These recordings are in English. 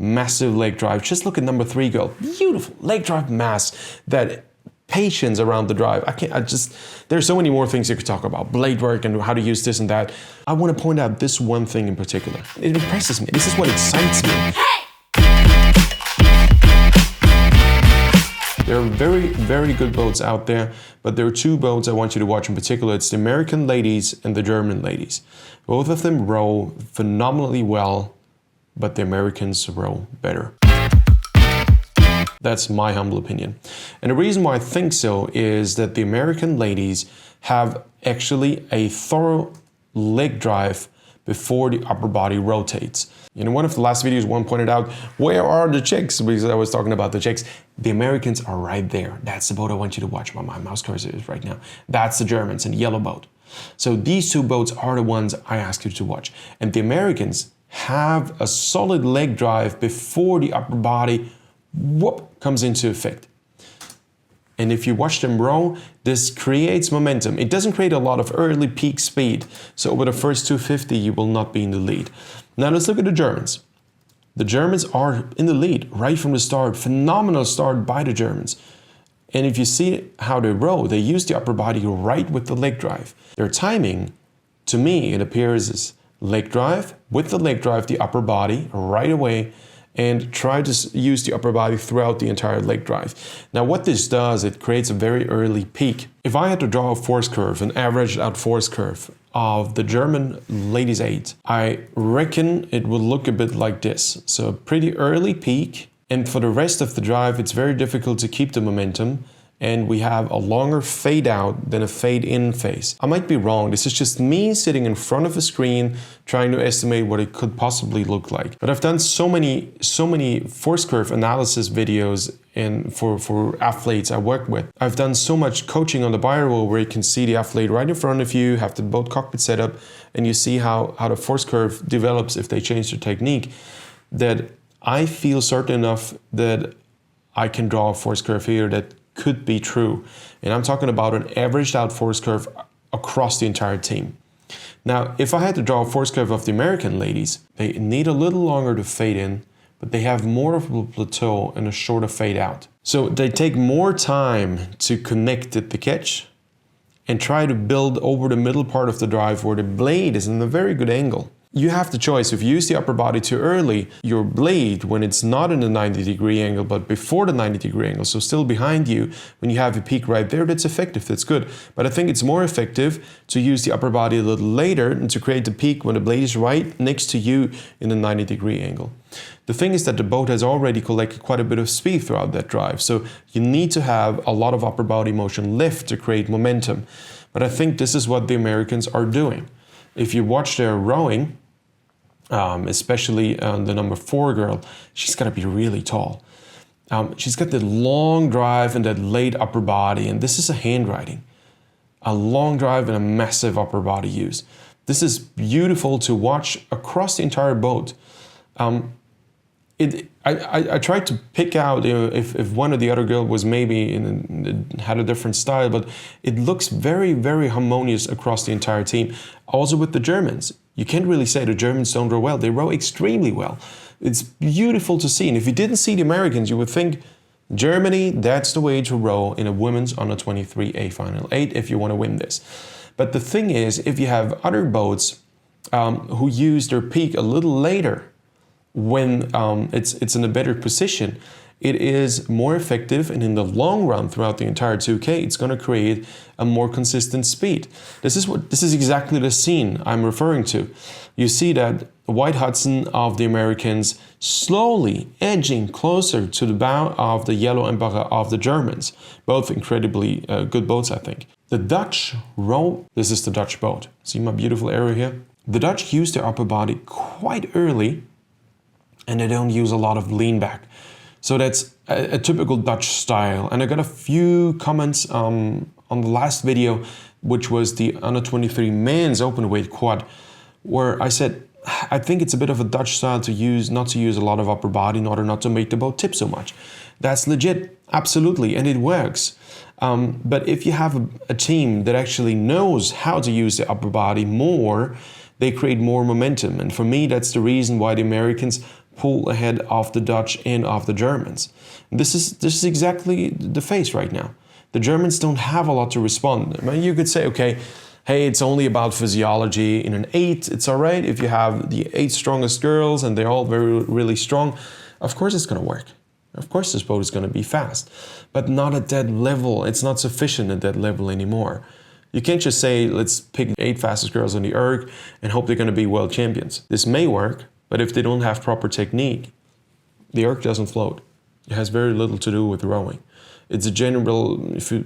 massive leg drive. Just look at number 3 girl. Beautiful leg drive mass, that patience around the drive. There's so many more things you could talk about. Blade work and how to use this and that. I want to point out this one thing in particular. It impresses me. This is what excites me. There are very, very good boats out there, but there are 2 boats I want you to watch in particular. It's the American ladies and the German ladies. Both of them row phenomenally well, but the Americans row better. That's my humble opinion. And the reason why I think so is that the American ladies have actually a thorough leg drive before the upper body rotates. In one of the last videos, one pointed out, where are the chicks? Because I was talking about the chicks. The Americans are right there. That's the boat I want you to watch. My mouse cursor is right now. That's the Germans in the yellow boat. So these 2 boats are the ones I ask you to watch. And the Americans have a solid leg drive before the upper body comes into effect. And if you watch them row, this creates momentum. It doesn't create a lot of early peak speed. So over the first 250, you will not be in the lead. Now let's look at the Germans. The Germans are in the lead right from the start. Phenomenal start by the Germans. And if you see how they row, they use the upper body right with the leg drive. Their timing, to me, it appears as leg drive, with the leg drive, the upper body right away, and try to use the upper body throughout the entire leg drive. Now what this does, it creates a very early peak. If I had to draw a force curve, an averaged out force curve of the German ladies 8, I reckon it will look a bit like this. So a pretty early peak, and for the rest of the drive, it's very difficult to keep the momentum. And we have a longer fade out than a fade in phase. I might be wrong. This is just me sitting in front of a screen trying to estimate what it could possibly look like. But I've done so many force curve analysis videos for athletes I work with. I've done so much coaching on the bi-roll where you can see the athlete right in front of you, have the boat cockpit set up, and you see how the force curve develops if they change their technique, that I feel certain enough that I can draw a force curve here that could be true. And I'm talking about an averaged out force curve across the entire team. Now, if I had to draw a force curve of the American ladies, they need a little longer to fade in, but they have more of a plateau and a shorter fade out. So they take more time to connect at the catch and try to build over the middle part of the drive where the blade is in a very good angle. You have the choice. If you use the upper body too early, your blade, when it's not in the 90-degree angle, but before the 90-degree angle, so still behind you, when you have a peak right there, that's effective, that's good. But I think it's more effective to use the upper body a little later and to create the peak when the blade is right next to you in the 90-degree angle. The thing is that the boat has already collected quite a bit of speed throughout that drive, so you need to have a lot of upper body motion left to create momentum. But I think this is what the Americans are doing. If you watch their rowing, especially the number 4 girl, she's got to be really tall. She's got the long drive and that late upper body, and this is a handwriting. A long drive and a massive upper body use. This is beautiful to watch across the entire boat. I tried to pick out if one or the other girl was maybe had a different style, but it looks very, very harmonious across the entire team. Also with the Germans. You can't really say the Germans don't row well. They row extremely well. It's beautiful to see. And if you didn't see the Americans, you would think Germany, that's the way to row in a women's under 23A Final 8 if you want to win this. But the thing is, if you have other boats who use their peak a little later, when it's in a better position, it is more effective, and in the long run throughout the entire 2K, it's going to create a more consistent speed. This is exactly the scene I'm referring to. You see that White Hudson of the Americans slowly edging closer to the bow of the Yellow Emperor of the Germans. Both incredibly good boats, I think. The Dutch row, this is the Dutch boat. See my beautiful arrow here? The Dutch use their upper body quite early, and they don't use a lot of lean back. So that's a typical Dutch style. And I got a few comments on the last video, which was the under 23 men's open weight quad, where I said, I think it's a bit of a Dutch style to use, not to use a lot of upper body in order not to make the boat tip so much. That's legit, absolutely, and it works. But if you have a team that actually knows how to use the upper body more, they create more momentum. And for me, that's the reason why the Americans pull ahead of the Dutch and of the Germans. This is exactly the phase right now. The Germans don't have a lot to respond. I mean, you could say, okay, hey, it's only about physiology. In an 8, it's all right if you have the 8 strongest girls and they're all really strong. Of course it's going to work. Of course this boat is going to be fast, but not at that level. It's not sufficient at that level anymore. You can't just say, let's pick 8 fastest girls on the erg and hope they're going to be world champions. This may work, but if they don't have proper technique, the erg doesn't float. It has very little to do with rowing. It's a general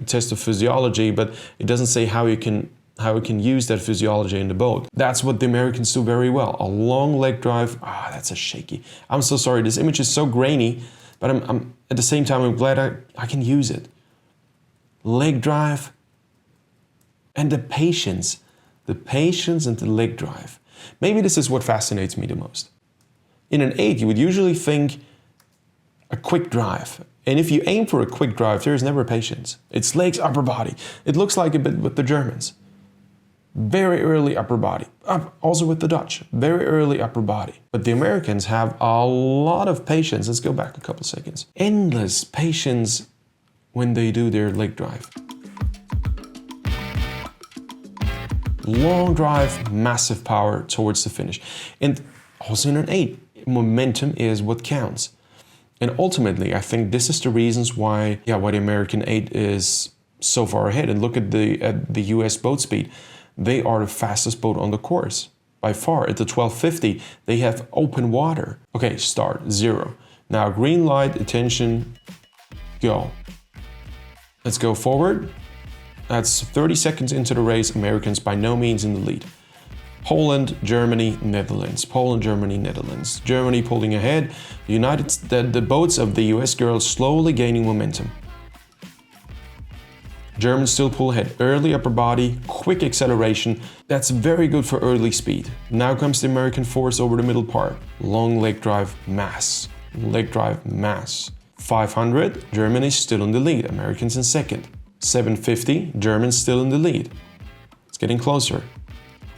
test of physiology, but it doesn't say how you can use that physiology in the boat. That's what the Americans do very well. A long leg drive. That's a shaky. I'm so sorry. This image is so grainy, but I'm at the same time, I'm glad I can use it. Leg drive and the patience and the leg drive. Maybe this is what fascinates me the most. In an 8, you would usually think a quick drive. And if you aim for a quick drive, there is never patience. It's legs, upper body. It looks like a bit with the Germans. Very early upper body. Also with the Dutch, very early upper body. But the Americans have a lot of patience. Let's go back a couple seconds. Endless patience when they do their leg drive. Long drive, massive power towards the finish. And also in an 8, momentum is what counts. And ultimately, I think this is the reasons why the American 8 is so far ahead. And look at the US boat speed. They are the fastest boat on the course. By far, at the 1250, they have open water. Okay, start, 0. Now, green light, attention, go. Let's go forward. That's 30 seconds into the race. Americans by no means in the lead. Poland, Germany, Netherlands. Poland, Germany, Netherlands. Germany pulling ahead. The boats of the US girls slowly gaining momentum. Germans still pull ahead. Early upper body, quick acceleration. That's very good for early speed. Now comes the American force over the middle part. Long leg drive, mass. Leg drive, mass. 500, Germany still in the lead. Americans in second. 750, Germans still in the lead. It's getting closer.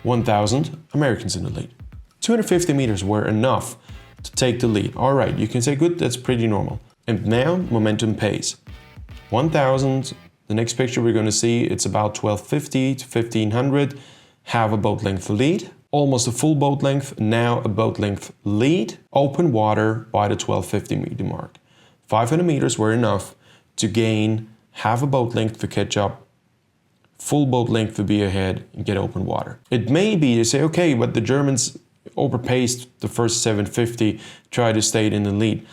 1,000, Americans in the lead. 250 meters were enough to take the lead. All right, you can say, good, that's pretty normal. And now, momentum pays. 1,000, the next picture we're going to see, it's about 1,250 to 1,500. Have a boat length lead. Almost a full boat length, now a boat length lead. Open water by the 1,250 meter mark. 500 meters were enough to gain half a boat length to catch up, full boat length to be ahead and get open water. It may be you say, okay, but the Germans overpaced the first 750, try to stay in the lead.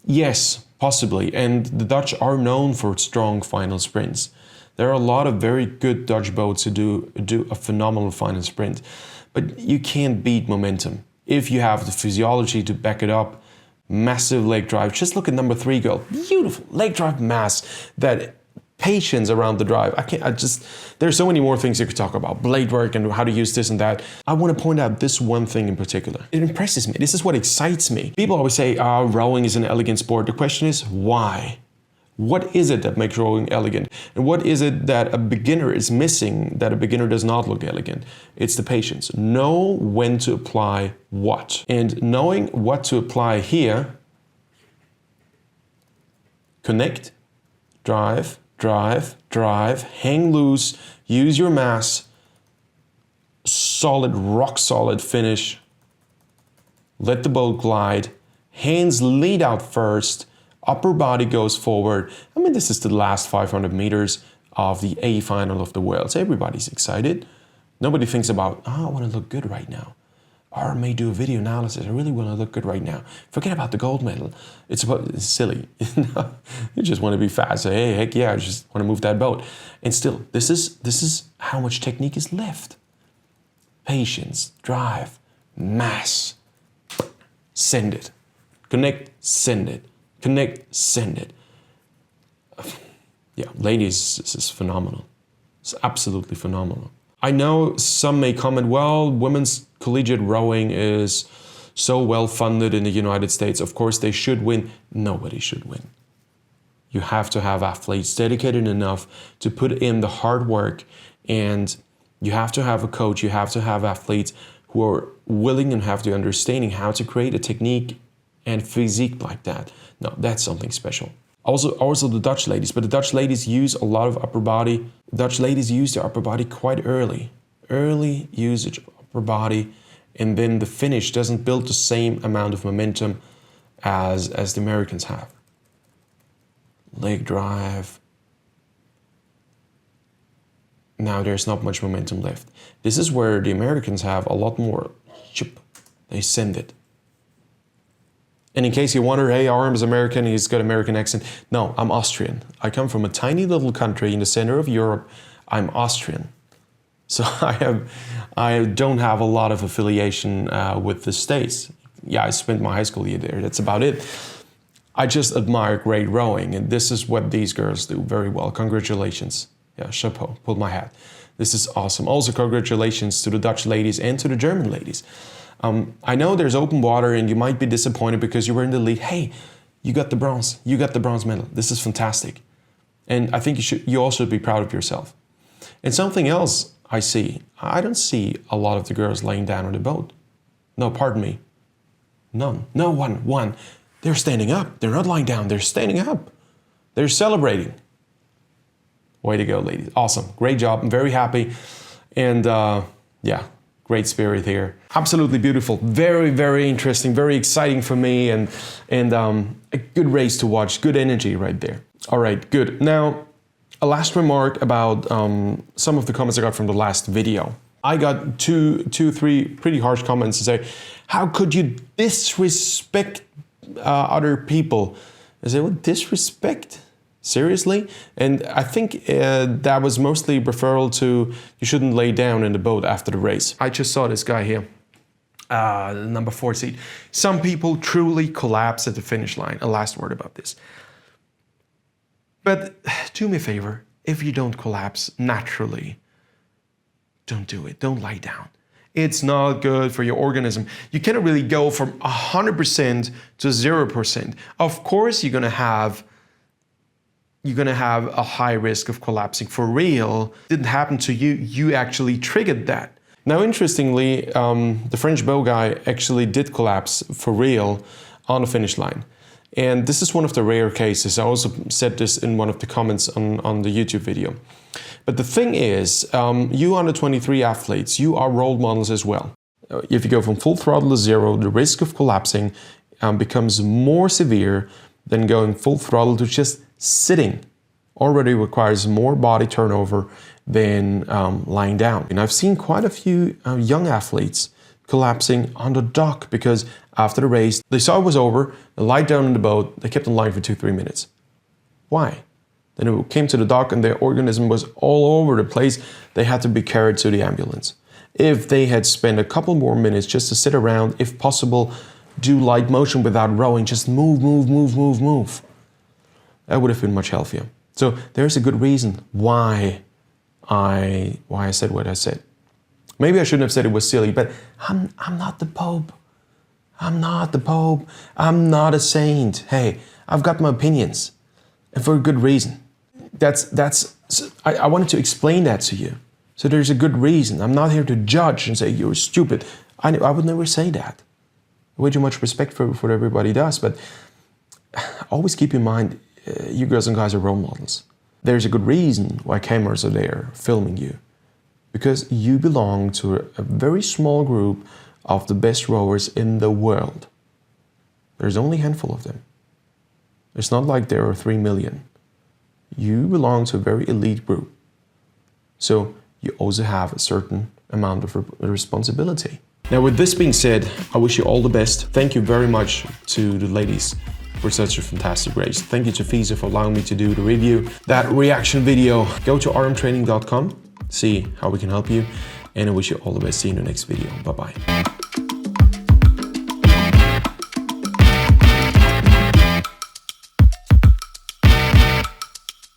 Yes, possibly. And the Dutch are known for strong final sprints. There are a lot of very good Dutch boats who do a phenomenal final sprint. But you can't beat momentum. If you have the physiology to back it up, massive leg drive. Just look at number 3 girl. Beautiful leg drive mass. That patience around the drive. There's so many more things you could talk about. Blade work and how to use this and that. I want to point out this one thing in particular. It impresses me. This is what excites me. People always say, rowing is an elegant sport. The question is, why? What is it that makes rowing elegant? And what is it that a beginner is missing that a beginner does not look elegant? It's the patience. Know when to apply what. And knowing what to apply here, connect, drive, drive, drive, hang loose, use your mass, solid, rock solid finish, let the boat glide, hands lead out first, upper body goes forward. I mean, this is the last 500 meters of the A final of the Worlds. Everybody's excited. Nobody thinks about, I want to look good right now. Or I may do a video analysis. I really want to look good right now. Forget about the gold medal. It's silly. You just want to be fast. Say, hey, heck yeah, I just want to move that boat. And still, this is how much technique is left. Patience, drive, mass. Send it. Connect, send it. Connect, send it. Yeah, ladies, this is phenomenal. It's absolutely phenomenal. I know some may comment, well, women's collegiate rowing is so well funded in the United States. Of course, they should win. Nobody should win. You have to have athletes dedicated enough to put in the hard work, and you have to have a coach. You have to have athletes who are willing and have the understanding how to create a technique and physique like that. No, that's something special. Also the Dutch ladies, but the Dutch ladies use a lot of upper body. Dutch ladies use their upper body quite early. Early usage of upper body, and then the finish doesn't build the same amount of momentum as the Americans have. Leg drive. Now there's not much momentum left. This is where the Americans have a lot more. They send it. And in case you wonder, hey, Aram is American, he's got American accent. No, I'm Austrian. I come from a tiny little country in the center of Europe. I'm Austrian. So I don't have a lot of affiliation with the States. Yeah, I spent my high school year there. That's about it. I just admire great rowing, and this is what these girls do very well. Congratulations. Yeah, chapeau, pull my hat. This is awesome. Also, congratulations to the Dutch ladies and to the German ladies. I know there's open water and you might be disappointed because you were in the lead. Hey, you got the bronze. You got the bronze medal. This is fantastic. And I think you all should be proud of yourself. And something else I see, I don't see a lot of the girls laying down on the boat. No, pardon me. None. No one. They're standing up. They're not lying down. They're standing up. They're celebrating. Way to go, ladies. Awesome. Great job. I'm very happy. And yeah, great spirit here. Absolutely beautiful. Very, very interesting. Very exciting for me. And a good race to watch. Good energy right there. All right, good. Now, a last remark about some of the comments I got from the last video. I got two, three pretty harsh comments to say, how could you disrespect other people? I say, what, disrespect? Seriously? And I think that was mostly referral to you shouldn't lay down in the boat after the race. I just saw this guy here, number 4 seat. Some people truly collapse at the finish line. A last word about this. But do me a favor, if you don't collapse naturally, don't do it. Don't lie down. It's not good for your organism. You cannot really go from 100% to 0%. Of course, you're gonna have a high risk of collapsing for real. It didn't happen to you. You actually triggered that. Now, interestingly, the French bow guy actually did collapse for real on the finish line. And this is one of the rare cases. I also said this in one of the comments on the YouTube video. But the thing is, you under-23 athletes, you are role models as well. If you go from full throttle to 0, the risk of collapsing becomes more severe than going full throttle to just sitting. Already requires more body turnover than lying down. And I've seen quite a few young athletes collapsing on the dock because after the race, they saw it was over, they lied down in the boat, they kept on lying for 2-3 minutes. Why? Then it came to the dock and their organism was all over the place. They had to be carried to the ambulance. If they had spent a couple more minutes just to sit around, if possible, do light motion without rowing, just move. That would have been much healthier. So there's a good reason why I said what I said. Maybe I shouldn't have said it was silly, but I'm not the Pope. I'm not the Pope. I'm not a saint. Hey, I've got my opinions, and for a good reason. I wanted to explain that to you. So there's a good reason. I'm not here to judge and say you're stupid. I would never say that. Way too much respect for what everybody does, but always keep in mind, you girls and guys are role models. There's a good reason why cameras are there filming you. Because you belong to a very small group of the best rowers in the world. There's only a handful of them. It's not like there are 3 million. You belong to a very elite group. So you also have a certain amount of responsibility. Now, with this being said, I wish you all the best. Thank you very much to the ladies for such a fantastic race. Thank you to Fisa for allowing me to do the review. That reaction video, go to rmtraining.com, see how we can help you. And I wish you all the best. See you in the next video. Bye-bye.